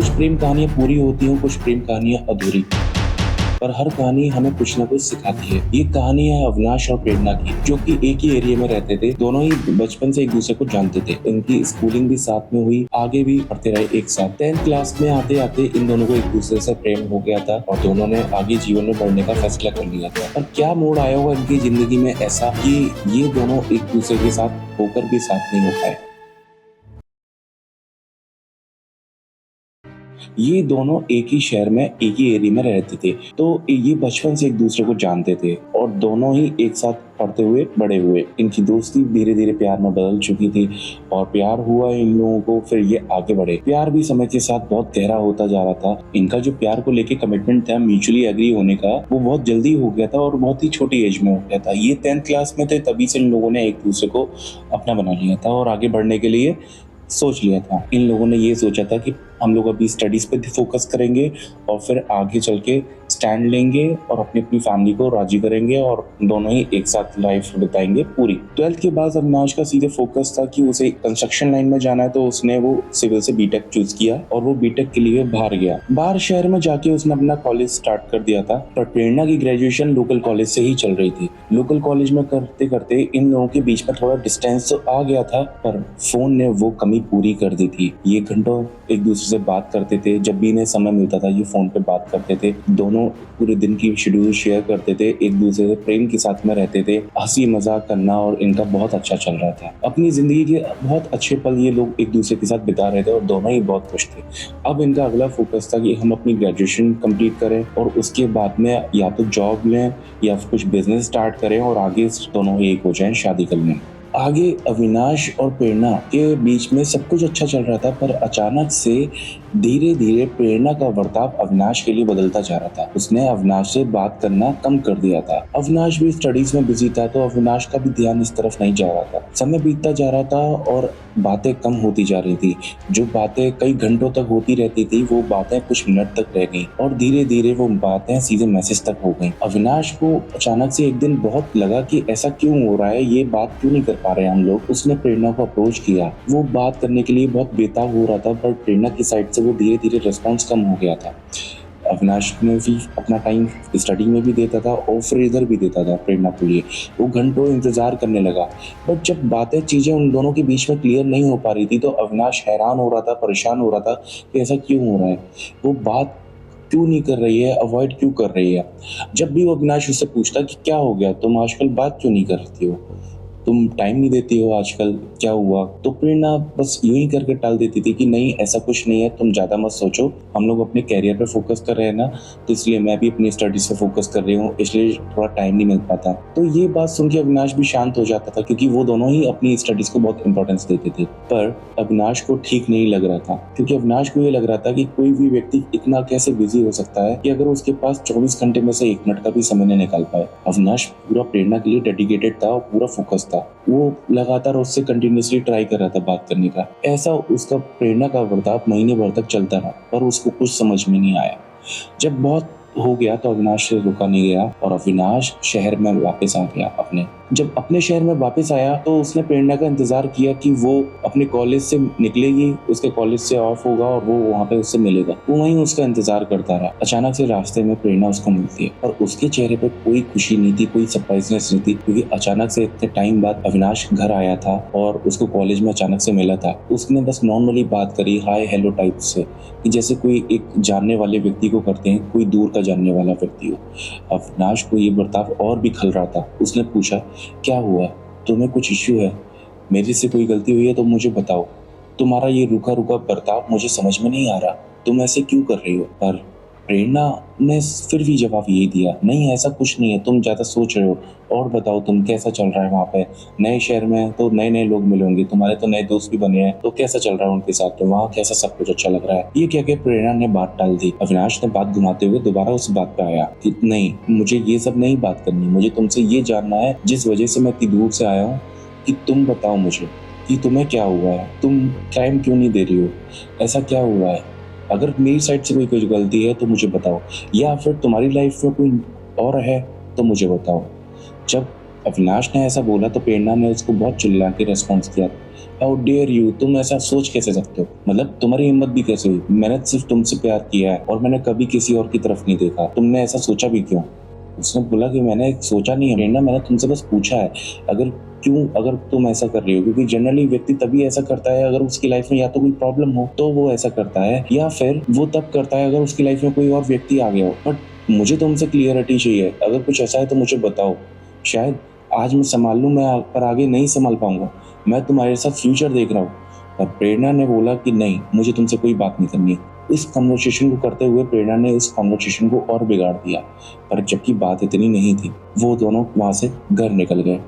कुछ प्रेम कहानियां पूरी होती हैं, कुछ प्रेम कहानियां अधूरी, पर हर कहानी हमें कुछ ना कुछ सिखाती है। ये कहानी है अविनाश और प्रेरणा की, जो कि एक ही एरिया में रहते थे। दोनों ही बचपन से एक दूसरे को जानते थे। इनकी स्कूलिंग भी साथ में हुई, आगे भी पढ़ते रहे एक साथ। 10th क्लास में आते आते इन दोनों को एक दूसरे से प्रेम हो गया था और दोनों ने आगे जीवन में बढ़ने का फैसला कर लिया था। पर क्या मोड़ आया होगा इनकी जिंदगी में ऐसा कि ये दोनों एक दूसरे के साथ होकर भी साथ नहीं हो पाए। ये दोनों एक ही शहर में एक ही एरिया में रहते थे, तो ये बचपन से एक दूसरे को जानते थे और दोनों ही एक साथ पढ़ते हुए बड़े हुए। इनकी दोस्ती धीरे धीरे प्यार में बदल चुकी थी और प्यार हुआ इन लोगों को, फिर ये आगे बढ़े। प्यार भी समय के साथ बहुत गहरा होता जा रहा था। इनका जो प्यार को लेके कमिटमेंट था, म्यूचुअली एग्री होने का, वो बहुत जल्दी हो गया था और बहुत ही छोटी एज में हो गया था। ये 10th क्लास में थे, तभी से इन लोगों ने एक दूसरे को अपना बना लिया था और आगे बढ़ने के लिए सोच लिया था। इन लोगों ने ये सोचा था कि हम लोग अभी स्टडीज पे फोकस करेंगे और फिर आगे चल के स्टैंड लेंगे और अपनी अपनी फैमिली को राजी करेंगे और दोनों ही एक साथ लाइफ बिताएंगे पूरी। 12th के बाद अविनाश का सीधे फोकस था कि उसे कंस्ट्रक्शन लाइन में जाना है, तो उसने वो सिविल से बीटेक चूज किया और वो बीटेक के लिए बाहर गया। बाहर शहर में जाके उसने अपना कॉलेज स्टार्ट कर दिया था। पर प्रेरणा की ग्रेजुएशन लोकल कॉलेज से ही चल रही थी। लोकल कॉलेज में करते करते इन लोगों के बीच में थोड़ा डिस्टेंस तो आ गया था, पर फोन ने वो कमी पूरी कर दी थी। ये घंटों एक दूसरे से बात करते थे। जब भी इन्हें समय मिलता था ये फोन पे बात करते थे। दोनों पूरे दिन की शेड्यूल शेयर करते थे, एक दूसरे से प्रेम के साथ में रहते थे। हंसी मजाक करना और इनका बहुत अच्छा चल रहा था। अपनी जिंदगी के बहुत अच्छे पल ये लोग एक दूसरे के साथ बिता रहे थे और दोनों ही बहुत खुश थे। अब इनका अगला फोकस था कि हम अपनी ग्रेजुएशन कंप्लीट करें और उसके बाद में या तो जॉब लें या फिर कुछ बिजनेस स्टार्ट करें और आगे दोनों एक हो जाएं, शादी कर लें। आगे अविनाश और प्रेरणा के बीच में सब कुछ अच्छा चल रहा था, पर अचानक से धीरे धीरे प्रेरणा का बर्ताव अविनाश के लिए बदलता जा रहा था। उसने अविनाश से बात करना कम कर दिया था। अविनाश भी स्टडीज में बिजी था, तो अविनाश का भी ध्यान इस तरफ नहीं जा रहा था। समय बीतता जा रहा था और बातें कम होती जा रही थी। जो बातें कई घंटों तक होती रहती थी, वो बातें कुछ मिनट तक रह गई और धीरे धीरे वो बातें सीधे मैसेज तक हो गई। अविनाश को अचानक से एक दिन बहुत लगा कि ऐसा क्यों हो रहा है, ये बात क्यों नहीं कर पा रहे हम लोग। उसने प्रेरणा को अप्रोच किया। वो बात करने के लिए बहुत बेताब हो रहा था, पर प्रेरणा की साइड से वो धीरे धीरे रिस्पॉन्स कम हो गया था। अविनाश में भी अपना टाइम स्टडी में भी देता था और फिर इधर भी देता था प्रेरणा के लिए। वो घंटों इंतजार करने लगा, बट जब बातें चीजें उन दोनों के बीच में क्लियर नहीं हो पा रही थी, तो अविनाश हैरान हो रहा था, परेशान हो रहा था कि ऐसा क्यों हो रहा है। वो बात क्यों नहीं कर रही है, अवॉइड क्यों कर रही है। जब भी वो अविनाश उससे पूछता कि क्या हो गया, तुम आजकल बात क्यों नहीं करती हो, तुम टाइम नहीं देती हो आजकल, क्या हुआ, तो प्रेरणा बस यूं ही करके टाल देती थी कि नहीं ऐसा कुछ नहीं है, तुम ज़्यादा मत सोचो, हम लोग अपने कैरियर पे फोकस कर रहे हैं ना, तो इसलिए मैं भी अपनी स्टडीज पे फोकस कर रही हूँ, इसलिए थोड़ा टाइम नहीं मिल पाता। तो ये बात सुन के अविनाश भी शांत हो जाता था, क्योंकि वो दोनों ही अपनी स्टडीज को बहुत इंपॉर्टेंस देते थे। पर अविनाश को ठीक नहीं लग रहा था, क्योंकि अविनाश को ये लग रहा था कि कोई भी व्यक्ति इतना कैसे बिजी हो सकता है कि अगर उसके पास 24 घंटे में से 1 मिनट का भी समय नहीं निकाल पाए। अविनाश पूरा प्रेरणा के लिए डेडिकेटेड था और पूरा फोकस था। वो लगातार उससे कंटिन्यूसली ट्राई कर रहा था बात करने का। ऐसा उसका प्रेरणा का बर्ताव महीने भर तक चलता रहा, पर उसको कुछ समझ में नहीं आया। जब बहुत हो गया तो अविनाश से रुका नहीं गया और अविनाश शहर में वापस आ गया अपने। जब अपने शहर में वापस आया तो उसने प्रेरणा का इंतजार किया कि वो अपने कॉलेज से निकलेगी, उसके कॉलेज से ऑफ होगा और वो वहाँ पे उससे मिलेगा। वो वहीं उसका इंतजार करता रहा। अचानक से रास्ते में प्रेरणा उसको मिलती है और उसके चेहरे पे कोई खुशी नहीं थी, कोई सरप्राइजनेस नहीं थी, क्योंकि अचानक से इतने टाइम बाद अविनाश घर आया था और उसको कॉलेज में अचानक से मिला था। उसने बस नॉर्मली बात करी, हाय हेलो टाइप से, कि जैसे कोई एक जानने वाले व्यक्ति को करते हैं, कोई दूर का जानने वाला व्यक्ति हो। अविनाश को ये बर्ताव और भी खल रहा था। उसने पूछा, क्या हुआ, तुम्हें कुछ इश्यू है, मेरे से कोई गलती हुई है तो मुझे बताओ, तुम्हारा ये रुका रुका बर्ताव मुझे समझ में नहीं आ रहा, तुम ऐसे क्यों कर रही हो। पर प्रेरणा ने फिर भी जवाब यही दिया, नहीं ऐसा कुछ नहीं है, तुम ज़्यादा सोच रहे हो, और बताओ तुम कैसा चल रहा है वहाँ पे, नए शहर में तो नए नए लोग मिलेंगे, तुम्हारे तो नए दोस्त भी बने हैं, तो कैसा चल रहा है उनके साथ, तो वहाँ कैसा सब कुछ अच्छा लग रहा है। ये क्या प्रेरणा ने बात टाल दी। अविनाश ने बात घुमाते हुए दोबारा उस बात पे आया कि नहीं, मुझे ये सब नहीं बात करनी, मुझे तुमसे ये जानना है जिस वजह से मैं इतनी दूर से आया हूँ, कि तुम बताओ मुझे कि तुम्हें क्या हुआ है, तुम टाइम क्यों नहीं दे रही हो, ऐसा क्या हुआ है, अगर मेरी साइड से कोई कुछ गलती है तो मुझे बताओ, या फिर तुम्हारी लाइफ में कोई और है तो मुझे बताओ। जब अविनाश ने ऐसा बोला तो प्रेरणा ने उसको बहुत चिल्ला के रेस्पॉन्स किया, हाउ डेयर यू, तुम ऐसा सोच कैसे सकते हो, मतलब तुम्हारी हिम्मत भी कैसे हुई, मैंने सिर्फ तुमसे प्यार किया है और मैंने कभी किसी और की तरफ नहीं देखा, तुमने ऐसा सोचा भी क्यों। उसने बोला कि मैंने सोचा नहीं है प्रेरणा, मैंने तुमसे बस पूछा है अगर तुम ऐसा कर रही हो, क्योंकि जनरली व्यक्ति तभी ऐसा करता है अगर उसकी लाइफ में या तो कोई प्रॉब्लम हो तो वो ऐसा करता है, या फिर वो तब करता है अगर उसकी लाइफ में कोई और व्यक्ति आ गया हो। बट मुझे तुमसे क्लियरिटी चाहिए, अगर कुछ ऐसा है तो मुझे बताओ, शायद आज मैं संभाल लूँ, मैं पर आगे नहीं संभाल पाऊंगा, मैं तुम्हारे साथ फ्यूचर देख रहा हूँ। पर प्रेरणा ने बोला कि नहीं, मुझे तुमसे कोई बात नहीं करनी। इस कन्वर्सेशन को करते हुए प्रेरणा ने इस कन्वर्सेशन को और बिगाड़ दिया, पर जबकि बात इतनी नहीं थी, वो दोनों वहां से घर निकल गए।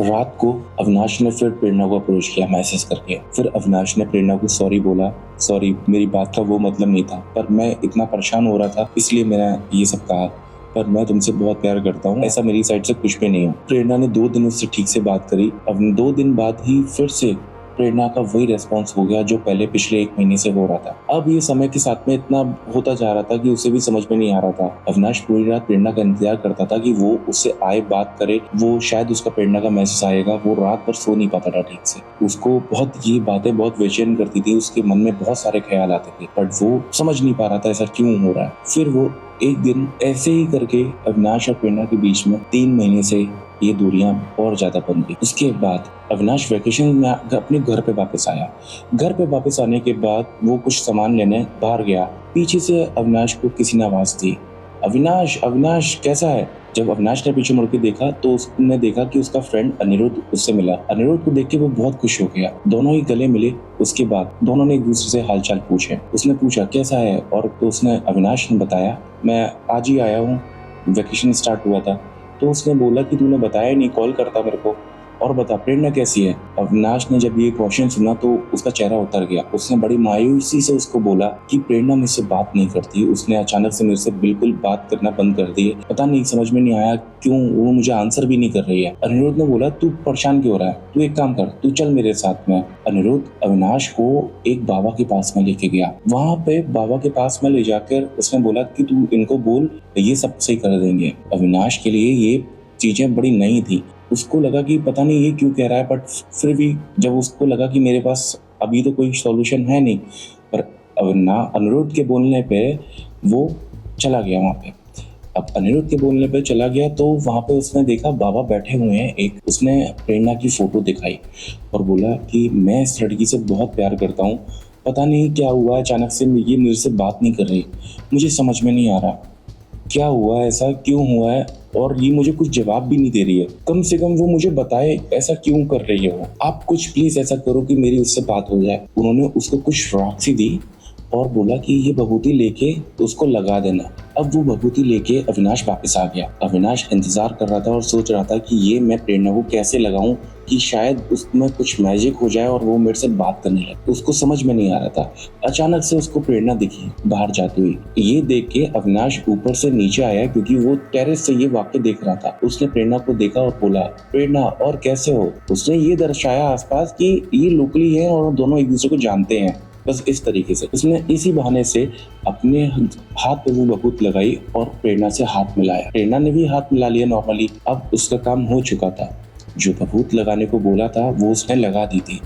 रात को अविनाश ने फिर प्रेरणा को अप्रोच किया मैसेज करके। फिर अविनाश ने प्रेरणा को सॉरी बोला, सॉरी मेरी बात का वो मतलब नहीं था, पर मैं इतना परेशान हो रहा था इसलिए मैंने ये सब कहा, पर मैं तुमसे बहुत प्यार करता हूँ, ऐसा मेरी साइड से कुछ भी नहीं है। प्रेरणा ने 2 दिन उससे ठीक से बात करी। अब 2 दिन बाद ही फिर से प्रेरणा का वही रेस्पॉन्स हो गया जो पहले पिछले 1 महीने से हो रहा था। अब ये समय के साथ में इतना होता जा रहा था कि उसे भी समझ में नहीं आ रहा था। अविनाश पूरी रात प्रेरणा का इंतजार करता था कि वो उससे आए, बात करे, वो शायद उसका प्रेरणा का मैसेज आएगा। वो रात भर सो नहीं पाता था ठीक से, उसको ये बातें बहुत बेचैन करती थी, उसके मन में बहुत सारे ख्याल आते थे, बट वो समझ नहीं पा रहा था ऐसा क्यों हो रहा है। फिर वो एक दिन ऐसे ही करके अविनाश और प्रेरणा के बीच में 3 महीने से ये दूरियां और ज्यादा बन गई। उसके बाद अविनाश वैकेशन में अपने घर पे वापस आया। घर पे वापस आने के बाद वो कुछ सामान लेने बाहर गया। पीछे से अविनाश को किसी ने आवाज दी, अविनाश अविनाश कैसा है। जब अविनाश ने पीछे मुड़ के देखा तो उसने देखा कि उसका फ्रेंड अनिरुद्ध उससे मिला। अनिरुद्ध को देख के वो बहुत खुश हो गया। दोनों ही गले मिले। उसके बाद दोनों ने एक दूसरे से हालचाल पूछे। उसने पूछा कैसा है, और तो उसने अविनाश ने बताया मैं आज ही आया हूँ, वैकेशन स्टार्ट हुआ था। तो उसने बोला कि तूने बताया नहीं, कॉल करता मेरे को, और बता प्रेरणा कैसी है। अविनाश ने जब ये क्वेश्चन सुना तो उसका चेहरा उतर गया। उसने बड़ी मायूसी से उसको बोला कि प्रेरणा मुझसे बात नहीं करती, उसने अचानक से मेरे से बिल्कुल बात करना बंद कर दी है, पता नहीं समझ में नहीं आया क्यों, वो मुझे आंसर भी नहीं कर रही है। अनिरुद्ध ने बोला तू परेशान क्यों हो रहा है, तू एक काम कर, तू चल मेरे साथ में। अनिरुद्ध अविनाश को एक बाबा के पास में लेके गया। वहां पे बाबा के पास में ले जाकर उसने बोला कि तू इनको बोल, ये सब सही कर देंगे। अविनाश के लिए ये चीजें बड़ी नई थी। उसको लगा कि पता नहीं ये क्यों कह रहा है, बट फिर भी जब उसको लगा कि मेरे पास अभी तो कोई सॉल्यूशन है नहीं, पर अनिरुद्ध के बोलने पे वो चला गया वहाँ पे। अब अनिरुद्ध के बोलने पे चला गया तो वहाँ पे उसने देखा बाबा बैठे हुए हैं। एक उसने प्रेरणा की फोटो दिखाई और बोला कि मैं इस लड़की से बहुत प्यार करता हूँ, पता नहीं क्या हुआ अचानक से ये मेरे से बात नहीं कर रही, मुझे समझ में नहीं आ रहा क्या हुआ, ऐसा क्यों हुआ है, और ये मुझे कुछ जवाब भी नहीं दे रही है। कम से कम वो मुझे बताए ऐसा क्यों कर रही है वो। आप कुछ प्लीज ऐसा करो कि मेरी उससे बात हो जाए। उन्होंने उसको कुछ रॉक्सी दी और बोला कि ये भभूति लेके उसको लगा देना। अब वो भभूति लेके अविनाश वापस आ गया। अविनाश इंतजार कर रहा था और सोच रहा था कि ये मैं प्रेरणा को कैसे लगाऊं कि शायद उसमें कुछ मैजिक हो जाए और वो मेरे से बात करने लगे। उसको समझ में नहीं आ रहा था। अचानक से उसको प्रेरणा दिखी बाहर जाती हुई। ये देख के अविनाश ऊपर से नीचे आया क्योंकि वो टेरेस से ये वाक्य देख रहा था। उसने प्रेरणा को देखा और बोला प्रेरणा और कैसे हो। उसने ये दर्शाया आसपास कि ये लोकली है और दोनों एक दूसरे को जानते हैं। बस इस तरीके से उसने इसी बहाने से अपने हाथ पे वो भभूत लगाई और प्रेरणा से हाथ मिलाया। प्रेरणा ने भी हाथ मिला लिया नॉर्मली। अब उसका काम हो चुका था। जो भभूत लगाने को बोला था वो उसने लगा दी थी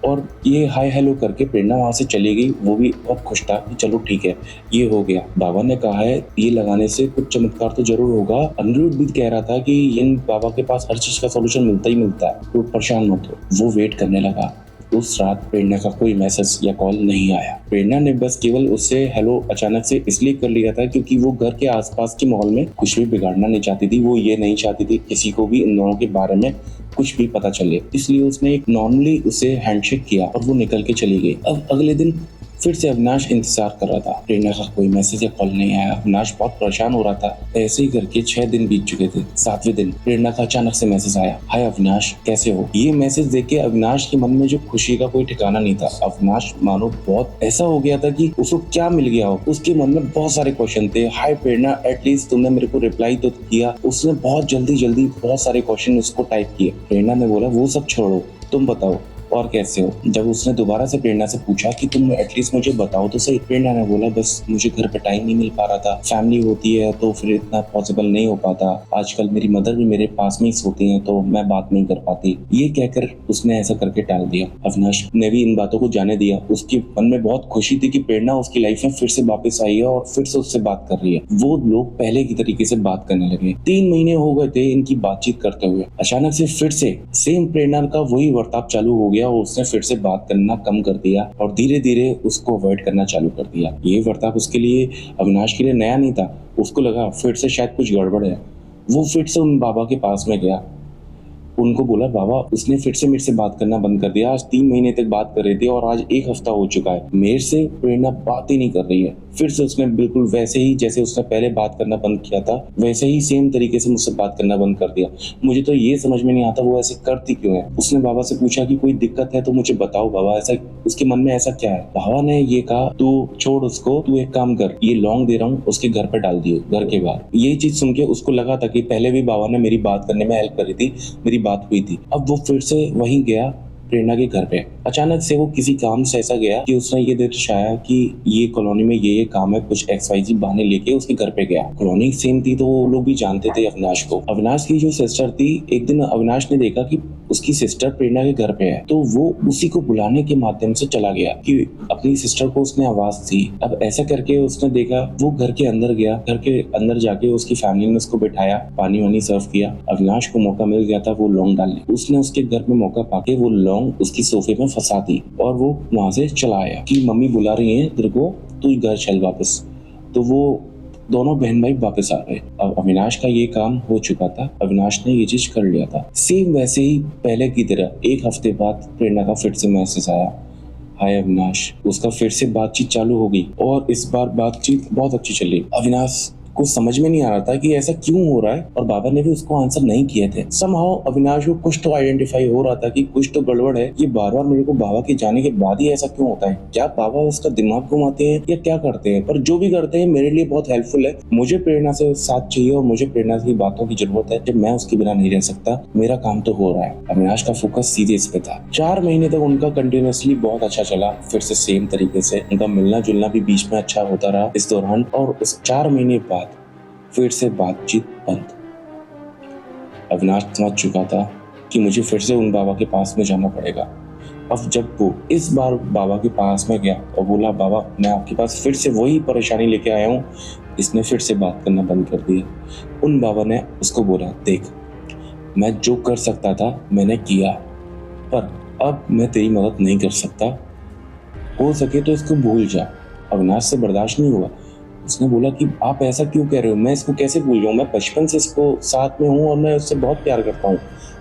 और ये हाय हेलो करके प्रेरणा वहां से चली गई। वो भी बहुत खुश था कि चलो ठीक है ये हो गया। बाबा ने कहा है ये लगाने से कुछ चमत्कार तो जरूर होगा। अनिरुद्ध भी कह रहा था कि इन बाबा के पास हर चीज का सॉल्यूशन मिलता ही मिलता है, तो परेशान मत हो। वो वेट करने लगा। उस रात प्रेरणा का कोई मैसेज या कॉल नहीं आया। प्रेरणा ने बस केवल उससे हेलो अचानक से इसलिए कर लिया था क्योंकि वो घर के आसपास के माहौल में कुछ भी बिगाड़ना नहीं चाहती थी। वो ये नहीं चाहती थी किसी को भी इन दोनों के बारे में कुछ भी पता चले, इसलिए उसने एक नॉर्मली उसे हैंडशेक किया और वो निकल के चली गई। अब अगले दिन फिर से अविनाश इंतजार कर रहा था। प्रेरणा का कोई मैसेज या कॉल नहीं आया। अविनाश बहुत परेशान हो रहा था। ऐसे ही करके 6 दिन बीत चुके थे। 7वें दिन प्रेरणा का अचानक से मैसेज आया, हाय अविनाश कैसे हो। ये मैसेज देख के अविनाश के मन में जो खुशी का कोई ठिकाना नहीं था। अविनाश मानो बहुत ऐसा हो गया था कि उसको क्या मिल गया हो। उसके मन में बहुत सारे क्वेश्चन थे। हाय प्रेरणा, एटलीस्ट तुमने मेरे को रिप्लाई तो किया। उसने बहुत जल्दी बहुत सारे क्वेश्चन उसको टाइप किए। प्रेरणा ने बोला वो सब छोड़ो, तुम बताओ और कैसे हो? जब उसने दोबारा से प्रेरणा से पूछा कि तुम एटलीस्ट मुझे बताओ तो सही, प्रेरणा ने बोला बस मुझे घर पे टाइम नहीं मिल पा रहा था, फैमिली होती है तो फिर इतना पॉसिबल नहीं हो पाता, आजकल मेरी मदर भी मेरे पास में ही सोती हैं तो मैं बात नहीं कर पाती। ये कहकर उसने ऐसा करके टाल दिया। अविनाश ने भी इन बातों को जाने दिया। उसके मन में बहुत खुशी थी कि प्रेरणा उसकी लाइफ में फिर से वापस आई है और फिर से उससे बात कर रही है। वो लोग पहले की तरीके से बात करने लगे। 3 महीने हो गए थे इनकी बातचीत करते हुए। अचानक से फिर से सेम प्रेरणा का वही वर्ताव चालू हो गया और उसने फिर से बात करना कम कर दिया और धीरे धीरे उसको अवॉइड करना चालू कर दिया। ये वर्ताव उसके लिए, अविनाश के लिए नया नहीं था। उसको लगा फिर से शायद कुछ गड़बड़ है। वो फिर से उन बाबा के पास में गया, उनको बोला बाबा उसने फिर से मेरे से बात करना बंद कर दिया। आज 3 महीने तक बात कर रही थी और आज 1 हफ्ता हो चुका है, मेरे से प्रेरणा बात ही नहीं कर रही है। फिर से उसने बिल्कुल वैसे ही जैसे उसने पहले बात करना बंद किया था वैसे ही सेम तरीके से मुझसे बात करना बंद कर दिया। मुझे तो ये समझ में नहीं आता वो ऐसे करती क्यों है। उसने बाबा से पूछा कि कोई दिक्कत है तो मुझे बताओ बाबा, ऐसा उसके मन में ऐसा क्या है। बाबा ने ये कहा तू छोड़ उसको, तू एक काम कर, ये लौंग दे रहा हूँ उसके घर पे डाल दियो, घर के बाहर। ये चीज सुन के उसको लगा था कि पहले भी बाबा ने मेरी बात करने में हेल्प करी थी, मेरी बात हुई थी। अब वो फिर से वहीं गया प्रेरणा के घर पे। अचानक से वो किसी काम से ऐसा गया कि उसने ये दर्शाया कि ये कॉलोनी में ये काम है, कुछ XYZ बहाने लेके उसके घर पे गया। कॉलोनी सेम थी तो वो लोग भी जानते थे अविनाश को। अविनाश की जो सिस्टर थी, एक दिन अविनाश ने देखा कि उसकी सिस्टर प्रेरणा के घर पे है तो वो उसी को बुलाने के माध्यम से चला गया कि अपनी सिस्टर को उसने आवाज दी। अब ऐसा करके उसने देखा, वो घर के अंदर गया, घर के अंदर जाके उसकी फैमिली ने उसको बिठाया, पानी वानी सर्व किया। अविनाश को मौका मिल गया था वो लौंग डालने। उसने उसके घर में मौका पाके वो लौंग उसकी सोफे में फंसा दी और वो वहां से चला आया कि मम्मी बुला रही है तेरे को, तू घर चल वापस। तो वो दोनों बहन भाई वापस आ गए। अब अविनाश का ये काम हो चुका था, अविनाश ने ये चीज कर लिया था। सेम वैसे ही पहले की तरह 1 हफ्ते बाद प्रेरणा का फिर से मैसेज आया, हाय अविनाश। उसका फिर से बातचीत चालू हो गई और इस बार बातचीत बहुत अच्छी चली। अविनाश को समझ में नहीं आ रहा था कि ऐसा क्यों हो रहा है और बाबा ने भी उसको आंसर नहीं किए थे। समहाउ अविनाश को कुछ तो आइडेंटिफाई हो रहा था कि कुछ तो गड़बड़ है। ये बार बार मेरे को बाबा के जाने के बाद ही ऐसा क्यों होता है, क्या बाबा उसका दिमाग घुमाते हैं या क्या करते हैं। पर जो भी करते हैं मेरे लिए बहुत हेल्पफुल है। मुझे प्रेरणा से साथ चाहिए और मुझे प्रेरणा की बातों की जरूरत है, जब मैं उसके बिना नहीं रह सकता। मेरा काम तो हो रहा है। अविनाश का फोकस सीधे इस पे था। 4 महीने तक उनका कंटिन्यूअसली बहुत अच्छा चला। फिर से सेम तरीके से उनका मिलना जुलना भी बीच में अच्छा होता रहा इस दौरान। और उस 4 महीने बाद फिर से बातचीत बंद। अविनाश समझ चुका था कि मुझे फिर से उन बाबा के पास में जाना पड़ेगा। अब जब वो इस बार बाबा के पास में गया और बोला बाबा मैं आपके पास फिर से वही परेशानी लेके आया हूँ, इसने फिर से बात करना बंद कर दिया। उन बाबा ने उसको बोला देख, मैं जो कर सकता था मैंने किया, पर अब मैं तेरी मदद नहीं कर सकता, हो सके तो इसको भूल जा। अविनाश से बर्दाश्त नहीं हुआ। उसने बोला कि आप ऐसा क्यों कह रहे हो, मैं इसको कैसे भूल जाऊं, मैं बचपन से इसको साथ में हूं और मैं उससे बहुत प्यार करता हूं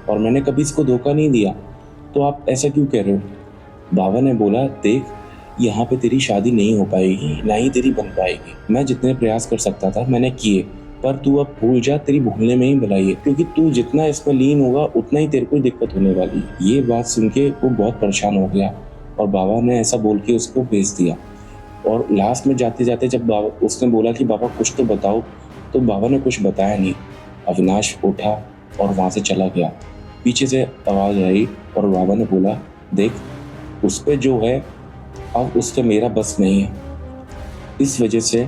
और मैंने कभी इसको धोखा नहीं दिया, तो आप ऐसा क्यों कह रहे हो। बाबा ने बोला देख, यहाँ पे तेरी शादी नहीं हो पाएगी, ना ही तेरी बन पाएगी। मैं जितने प्रयास कर सकता था मैंने किए, पर तू अब भूल जा, तेरी भूलने में ही भलाई है, क्योंकि तू जितना इसमें लीन होगा उतना ही तेरे को दिक्कत होने वाली है। ये बात सुन के वो बहुत परेशान हो गया और बाबा ने ऐसा बोल के उसको भेज दिया। और लास्ट में जाते जाते जब बाबा उसने बोला कि बाबा कुछ तो बताओ, तो बाबा ने कुछ बताया नहीं। अविनाश उठा और वहां से चला गया। पीछे से आवाज आई और बाबा ने बोला देख, उस पे जो है अब उस पे मेरा बस नहीं है, इस वजह से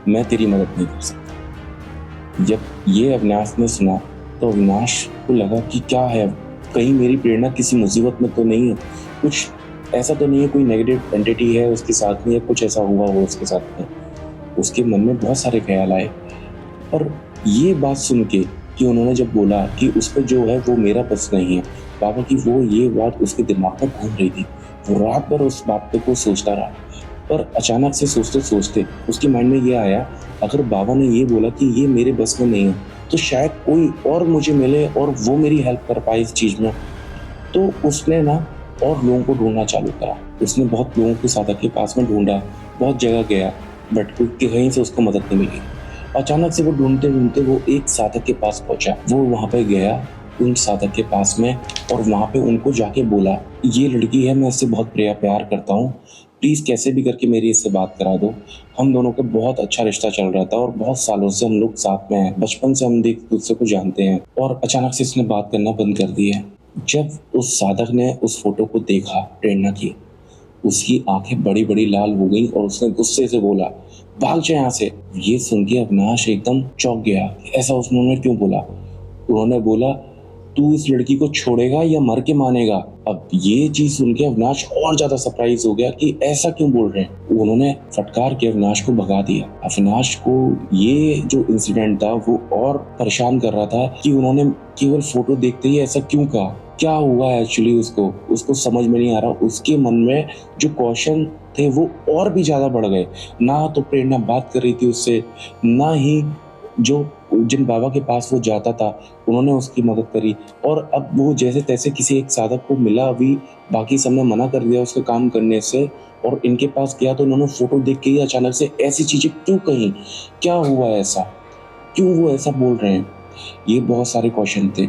मैं तेरी मदद नहीं कर सकता। जब ये अविनाश ने सुना तो अविनाश को लगा कि क्या है, कहीं मेरी प्रेरणा किसी मुसीबत में तो नहीं है, कुछ ऐसा तो नहीं है, कोई नेगेटिव एंटिटी है उसके साथ में या कुछ ऐसा हुआ हो उसके साथ में। उसके मन में बहुत सारे ख्याल आए। और ये बात सुन के कि उन्होंने जब बोला कि उस पर जो है वो मेरा बस नहीं है, बाबा की वो ये बात उसके दिमाग में घूम रही थी। वो रात भर उस बात को सोचता रहा, पर अचानक से सोचते सोचते उसके माइंड में ये आया, अगर बाबा ने ये बोला कि ये मेरे बस में नहीं है तो शायद कोई और मुझे मिले और वो मेरी हेल्प कर पाए इस चीज में। तो उसने ना और लोगों को ढूंढना चालू करा। उसने बहुत लोगों को साधक के पास में ढूंढा, बहुत जगह गया, बट कहीं से उसको मदद नहीं मिली। अचानक से वो ढूंढते ढूंढते वो एक साधक के पास पहुंचा। वो वहां पे गया उन साधक के पास में और वहां पे उनको जाके बोला, ये लड़की है, मैं इससे बहुत प्यार करता हूँ, प्लीज कैसे भी करके मेरी इससे बात करा दो। हम दोनों का बहुत अच्छा रिश्ता चल रहा था और बहुत सालों से हम लोग साथ में हैं, बचपन से हम एक दूसरे को जानते हैं। और अचानक से इसने बात करना बंद कर दी है। जब उस साधक ने उस फोटो को देखा प्रेरणा की, उसकी आंखें बड़ी बड़ी लाल हो गई और उसने गुस्से से बोला, भाग जा यहाँ से। ये सुन के अविनाश एकदम चौंक गया, ऐसा उन्होंने क्यों बोला। उन्होंने बोला, तू इस लड़की को छोड़ेगा या मर के मानेगा। अब ये चीज सुन के अविनाश और ज्यादा सरप्राइज हो गया कि ऐसा क्यों बोल रहे हैं। उन्होंने फटकार के अविनाश को भगा दिया। अविनाश को ये जो इंसिडेंट था वो और परेशान कर रहा था कि उन्होंने केवल फोटो देखते ही ऐसा क्यों कहा, क्या हुआ एक्चुअली। उसको समझ में नहीं आ रहा। उसके मन में जो क्वेश्चन थे वो और भी ज्यादा बढ़ गए। ना तो प्रेरणा बात कर रही थी उससे, ना ही जो जिन बाबा के पास वो जाता था उन्होंने उसकी मदद करी, और अब वो जैसे तैसे किसी एक साधक को मिला भी, बाकी सबने मना कर दिया उसका काम करने से, और इनके पास गया तो उन्होंने फोटो देख के ही अचानक से ऐसी चीजें क्यों कही, क्या हुआ ऐसा, क्यों वो ऐसा बोल रहे हैं। ये बहुत सारे क्वेश्चन थे।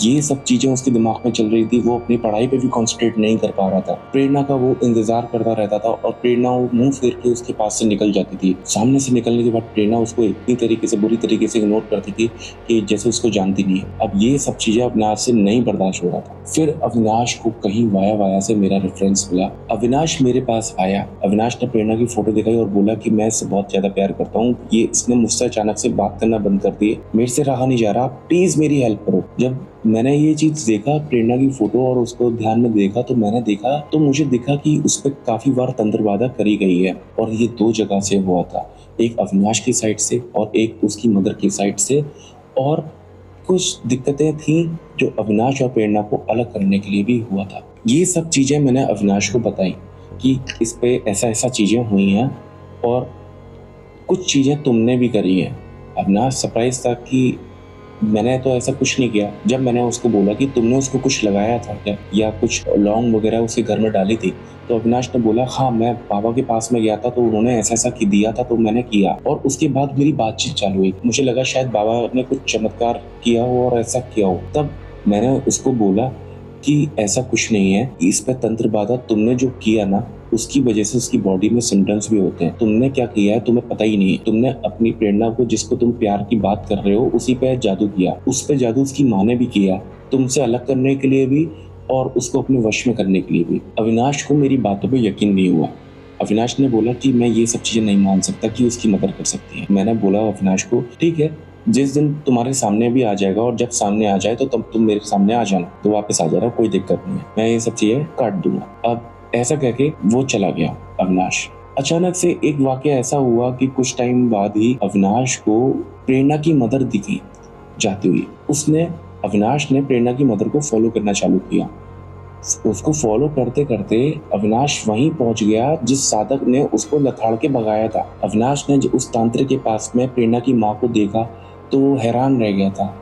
ये सब चीजें उसके दिमाग में चल रही थी। वो अपनी पढ़ाई पे भी कॉन्सेंट्रेट नहीं कर पा रहा था। प्रेरणा का वो इंतजार करता रहता था और प्रेरणा वो मुंह फेर के उसके पास से निकल जाती थी। सामने से निकलने के बाद प्रेरणा उसको इतनी तरीके से, बुरी तरीके से इग्नोर करती थी कि जैसे उसको जानती नहीं है। अब ये सब चीजें अविनाश से नहीं बर्दाश्त हो रहा था। फिर अविनाश को कहीं वाया वाया से मेरा रेफरेंस मिला। अविनाश मेरे पास आया। अविनाश ने प्रेरणा की फोटो दिखाई और बोला कि मैं इससे बहुत ज्यादा प्यार करता हूँ। ये इसने मुझसे अचानक से बात करना बंद कर दी, मेरे से रहा नहीं जा रहा, प्लीज मेरी हेल्प करो। जब मैंने ये चीज देखा, प्रेरणा की फोटो, और उसको ध्यान में देखा, तो मैंने देखा तो मुझे दिखा कि उस पर काफी बार तंत्र बाधा करी गई है, और ये 2 जगह से हुआ था, एक अविनाश की साइड से और एक उसकी मदर की साइड से। और कुछ दिक्कतें थी जो अविनाश और प्रेरणा को अलग करने के लिए भी हुआ था। ये सब चीजें मैंने अविनाश को बताई कि इस पे ऐसा ऐसा चीजें हुई हैं और कुछ चीजें तुमने भी करी हैं। अविनाश सरप्राइज था कि मैंने तो ऐसा कुछ नहीं किया। जब मैंने उसको बोला कि तुमने उसको कुछ लगाया था क्या, या कुछ लौंग वगैरह उसके घर में डाली थी, तो अविनाश ने बोला, हाँ मैं बाबा के पास में गया था तो उन्होंने ऐसा ऐसा दिया था तो मैंने किया। और उसके बाद मेरी बातचीत चालू हुई। मुझे लगा शायद बाबा ने कुछ चमत्कार किया हो और ऐसा किया हो। तब मैंने उसको बोला कि ऐसा कुछ नहीं है, इस पे तंत्र बाधा तुमने जो किया ना, उसकी वजह से उसकी बॉडी में सिम्टम्स भी होते हैं। तुमने क्या किया है तुम्हें पता ही नहीं है। तुमने अपनी प्रेरणा को, जिसको तुम प्यार की बात कर रहे हो, उसी पे जादू किया। उस पे जादू उसकी माँ ने भी किया, तुमसे अलग करने के लिए भी और उसको अपने वश में करने के लिए भी। अविनाश को मेरी बातों पे यकीन नहीं हुआ। अविनाश ने बोला कि मैं ये सब चीजें नहीं मान सकता कि उसकी मदद कर सकती है। मैंने बोला अविनाश को, ठीक है, जिस दिन तुम्हारे सामने भी आ जाएगा, और जब सामने आ जाए तो तब तुम मेरे सामने आ जाना, तो वापस आ जाना, कोई दिक्कत नहीं है, मैं ये सब चीजें काट दूंगा। अब ऐसा कह के वो चला गया अविनाश। अचानक से एक वाकया ऐसा हुआ कि कुछ टाइम बाद ही अविनाश को प्रेरणा की मदर दिखी जाती हुई। अविनाश ने प्रेरणा की मदर को फॉलो करना चालू किया। उसको फॉलो करते करते अविनाश वहीं पहुंच गया जिस साधक ने उसको लथाड़ के भगाया था। अविनाश ने उस तांत्रिक के पास में प्रेरणा की माँ को देखा तो वो हैरान रह गया था।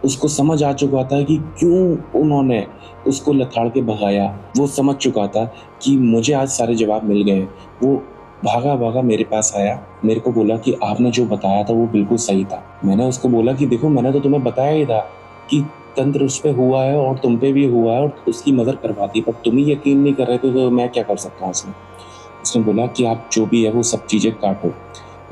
उसको समझ आ चुका था कि क्यों उन्होंने उसको लथाड़ के भगाया। वो समझ चुका था कि मुझे आज सारे जवाब मिल गए। वो भागा भागा मेरे पास आया, मेरे को बोला कि आपने जो बताया था वो बिल्कुल सही था। मैंने उसको बोला कि देखो, मैंने तो तुम्हें बताया ही था कि तंत्र उस पे हुआ है और तुम पे भी हुआ है और उसकी मदद करवा दी, पर तुम ही यकीन नहीं कर रहे थे, तो मैं क्या कर सकता हूँ उसमें। उसने बोला कि आप जो भी है वो सब चीज़ें काटो।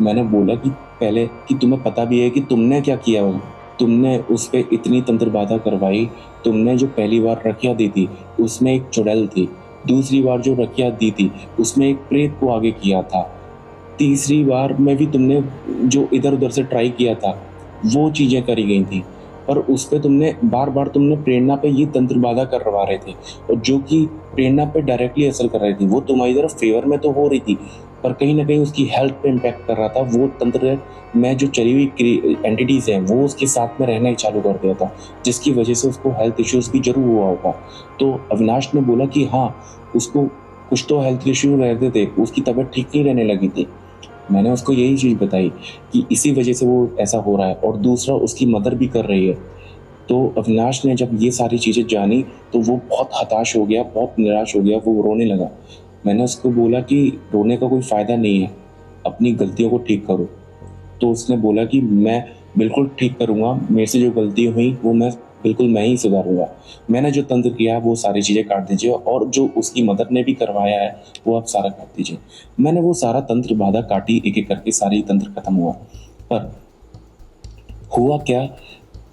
मैंने बोला कि पहले कि तुम्हें पता भी है कि तुमने क्या किया हो। तुमने उस पे इतनी तंत्र बाधा करवाई। तुमने जो पहली बार रखिया दी थी उसमें एक चुड़ैल थी, दूसरी बार जो रखिया दी थी उसमें एक प्रेत को आगे किया था, तीसरी बार में भी तुमने जो इधर उधर से ट्राई किया था वो चीज़ें करी गई थी, पर उस पे तुमने बार बार प्रेरणा पे ये तंत्र बाधा करवा रहे थे, और जो कि प्रेरणा पे डायरेक्टली असर कर रही थी। वो तुम्हारी तरफ फेवर में तो हो रही थी, पर कहीं ना कहीं उसकी हेल्थ पे इम्पैक्ट कर रहा था। वो तंत्र में जो चली हुई एंटिटीज हैं वो उसके साथ में रहना ही चालू कर दिया था, जिसकी वजह से उसको हेल्थ इश्यूज भी जरूर हुआ होगा। तो अविनाश ने बोला कि हाँ, उसको कुछ तो हेल्थ इश्यू रहते थे, उसकी तबीयत ठीक नहीं रहने लगी थी। मैंने उसको यही चीज़ बताई कि इसी वजह से वो ऐसा हो रहा है, और दूसरा उसकी मदर भी कर रही है। तो अविनाश ने जब ये सारी चीज़ें जानी तो वो बहुत हताश हो गया, बहुत निराश हो गया, वो रोने लगा। मैंने उसको बोला कि रोने का कोई फ़ायदा नहीं है, अपनी गलतियों को ठीक करो। तो उसने बोला कि मैं बिल्कुल ठीक करूँगा, मेरे से जो गलती हुई वो बिल्कुल मैं ही सुधारूंगा। मैंने जो तंत्र किया है वो सारी चीज़ें काट दीजिए, और जो उसकी मदर ने भी करवाया है वो आप सारा काट दीजिए। मैंने वो सारा तंत्र बाधा काटी, एक एक करके सारी तंत्र खत्म हुआ। पर हुआ क्या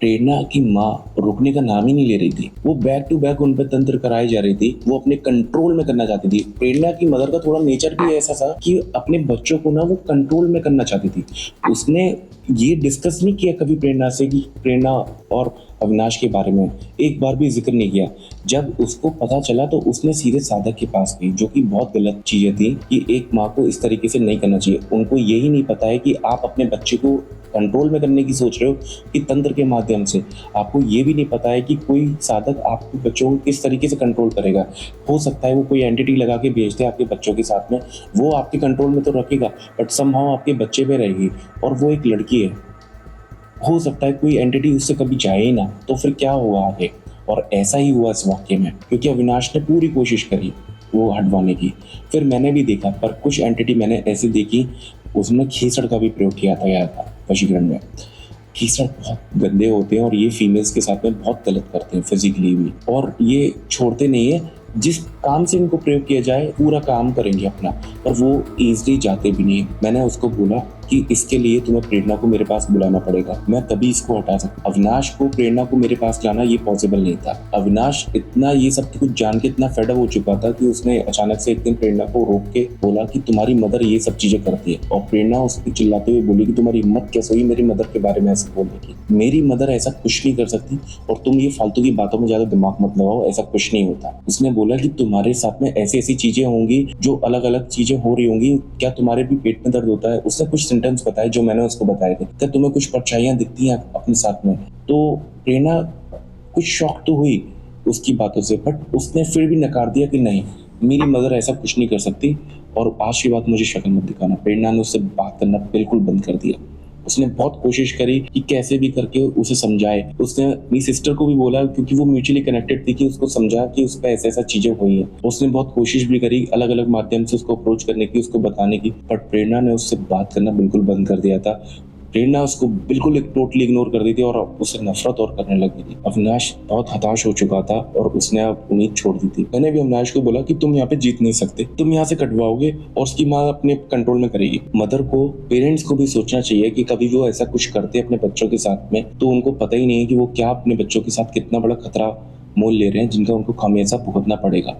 प्रेरणा की माँ रुकने का नाम ही नहीं ले रही थी। वो बैक टू बैक उन पर तंत्र कराई जा रही थी, वो अपने कंट्रोल में करना चाहती थी। प्रेरणा की मदर का थोड़ा नेचर भी ऐसा था कि अपने बच्चों को ना वो कंट्रोल में करना चाहती थी। उसने ये डिस्कस नहीं किया कभी प्रेरणा से कि प्रेरणा और अविनाश के बारे में एक बार भी जिक्र नहीं किया। जब उसको पता चला तो उसने सीधे साधक के पास गई, जो कि बहुत गलत चीजें थी कि एक माँ को इस तरीके से नहीं करना चाहिए। उनको यही नहीं पता है कि आप अपने बच्चे को कंट्रोल में करने की सोच रहे हो कि तंत्र के माध्यम से। आपको ये भी नहीं पता है कि कोई साधक आपके बच्चों को किस तरीके से कंट्रोल करेगा। हो सकता है वो कोई एंटिटी लगा के भेज दे आपके बच्चों के साथ में, वो आपके कंट्रोल में तो रखेगा बट समहाउ आपके बच्चे पे रहेगी, और वो एक लड़की है। हो सकता है कोई एंटिटी उससे कभी जाए ही ना, तो फिर क्या हुआ आगे। और ऐसा ही हुआ इस वाक्य में, क्योंकि अविनाश ने पूरी कोशिश करी वो हटवाने की। फिर मैंने भी देखा, पर कुछ एंटिटी मैंने ऐसे देखी उसमें खीसड़ का भी प्रयोग किया था गया था वशीकरण में। खीसड़ बहुत गंदे होते हैं और ये फीमेल्स के साथ में बहुत गलत करते हैं फिजिकली भी, और ये छोड़ते नहीं है। जिस काम से इनको प्रयोग किया जाए पूरा काम करेंगे अपना, पर वो ईजिली जाते भी नहीं है। मैंने उसको बोला कि इसके लिए तुम्हें प्रेरणा को मेरे पास बुलाना पड़ेगा, मैं तभी इसको हटा सकता। अविनाश को प्रेरणा को मेरे पास लाना ये पॉसिबल नहीं था। अविनाश इतना ये सब कुछ जान के इतना फेड अप हो चुका था कि उसने अचानक से एक दिन प्रेरणा को रोक के बोला कि तुम्हारी मदर ये सब चीजें करती है। और प्रेरणा उसको चिल्लाते हुए बोली कि तुम्हारी हिम्मत कैसे हुई मेरी मदर के बारे में ऐसा बोलने की। मेरी मदर ऐसा कुछ नहीं कर सकती, और तुम ये फालतू की बातों में ज्यादा दिमाग मत लगाओ, ऐसा कुछ नहीं होता। उसने बोला कि तुम्हारे साथ में ऐसी ऐसी चीजें होंगी, जो अलग अलग चीजें हो रही होंगी। क्या तुम्हारे भी पेट में दर्द होता है? उसने कुछ सिम्टम्स बताए जो मैंने उसको बताए थे। क्या तुम्हें कुछ परछाइयां दिखती हैं अपने साथ में? तो प्रेरणा कुछ शॉक तो हुई उसकी बातों से, बट उसने फिर भी नकार दिया कि नहीं, मेरी मदर ऐसा कुछ नहीं कर सकती, और आज की बात मुझे शक्ल मत दिखाना। प्रेरणा ने उससे बात करना बिल्कुल बंद कर दिया। उसने बहुत कोशिश करी कि कैसे भी करके उसे समझाए। उसने अपनी सिस्टर को भी बोला, क्योंकि वो म्यूचुअली कनेक्टेड थी, कि उसको समझा कि उस पर ऐसा ऐसा चीजें हुई हैं। उसने बहुत कोशिश भी करी अलग अलग माध्यम से उसको अप्रोच करने की, उसको बताने की, बट प्रेरणा ने उससे बात करना बिल्कुल बंद कर दिया था। प्रेरणा उसको बिल्कुल टोटली इग्नोर कर दी थी और उससे नफरत और करने लगी थी। अविनाश बहुत हताश हो चुका था और उसने अब उम्मीद छोड़ दी थी। मैंने भी अविनाश को बोला कि तुम यहाँ पे जीत नहीं सकते, तुम यहाँ से कटवाओगे और उसकी माँ अपने कंट्रोल में करेगी। मदर को, पेरेंट्स को भी सोचना चाहिए कि कभी वो ऐसा कुछ करते अपने बच्चों के साथ में, तो उनको पता ही नहीं है कि वो क्या अपने बच्चों के साथ कितना बड़ा खतरा मोल ले रहे हैं, जिनका उनको खामियाजा भुगतना पड़ेगा।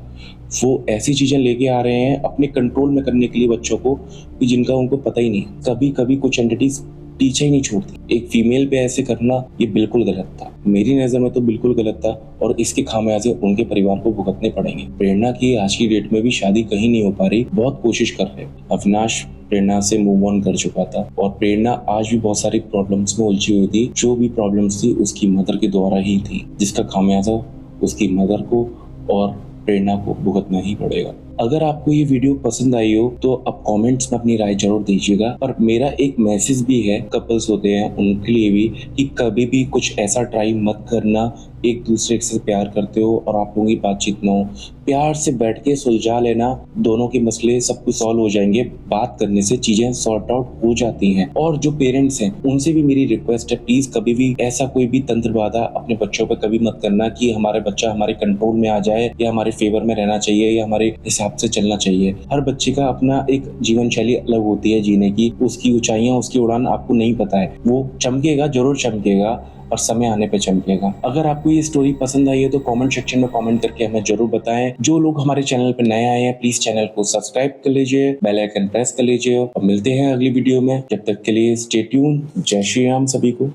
वो ऐसी चीजें लेके आ रहे हैं अपने कंट्रोल में करने के लिए बच्चों को, कि जिनका उनको पता ही नहीं। कभी कभी कुछ एंटिटीज पीछे ही नहीं छोड़ती। एक फीमेल पे ऐसे करना ये बिल्कुल गलत था, मेरी नजर में तो बिल्कुल गलत था, और इसके खामियाजे उनके परिवार को भुगतने पड़ेंगे। प्रेरणा की आज की डेट में भी शादी कहीं नहीं हो पा रही, बहुत कोशिश कर रहे। अविनाश प्रेरणा से मूव ऑन कर चुका था, और प्रेरणा आज भी बहुत सारी प्रॉब्लम्स में उलझी हुई थी। जो भी प्रॉब्लम्स थी उसकी मदर के द्वारा ही थी, जिसका खामियाजा उसकी मदर को और प्रेरणा को भुगतना ही पड़ेगा। अगर आपको ये वीडियो पसंद आई हो तो आप कमेंट्स में अपनी राय जरूर दीजिएगा। और मेरा एक मैसेज भी है कपल्स होते हैं उनके लिए भी, कि कभी भी कुछ ऐसा ट्राई मत करना, एक दूसरे से प्यार करते हो और आप लोगों की बातचीत ना हो। प्यार से बैठ के सुलझा लेना, दोनों के मसले सब कुछ सॉल्व हो जाएंगे। बात करने से चीजें सॉर्ट आउट हो जाती हैं। और जो पेरेंट्स हैं उनसे भी मेरी रिक्वेस्ट है, प्लीज कभी भी ऐसा कोई भी तंत्र बाधा अपने बच्चों पर कभी मत करना कि हमारे बच्चा हमारे कंट्रोल में आ जाए, या हमारे फेवर में रहना चाहिए, या हमारे हिसाब से चलना चाहिए। हर बच्चे का अपना एक जीवन शैली अलग होती है जीने की, उसकी ऊंचाइयां, उसकी उड़ान आपको नहीं पता है। वो चमकेगा, जरूर चमकेगा, और समय आने पे चमकेगा। अगर आपको ये स्टोरी पसंद आई है तो कमेंट सेक्शन में कमेंट करके हमें जरूर बताएं। जो लोग हमारे चैनल पे नए आए हैं प्लीज चैनल को सब्सक्राइब कर लीजिए, बेल आइकन प्रेस कर लीजिए, और मिलते हैं अगली वीडियो में। जब तक के लिए स्टे ट्यून। जय श्री राम सभी को।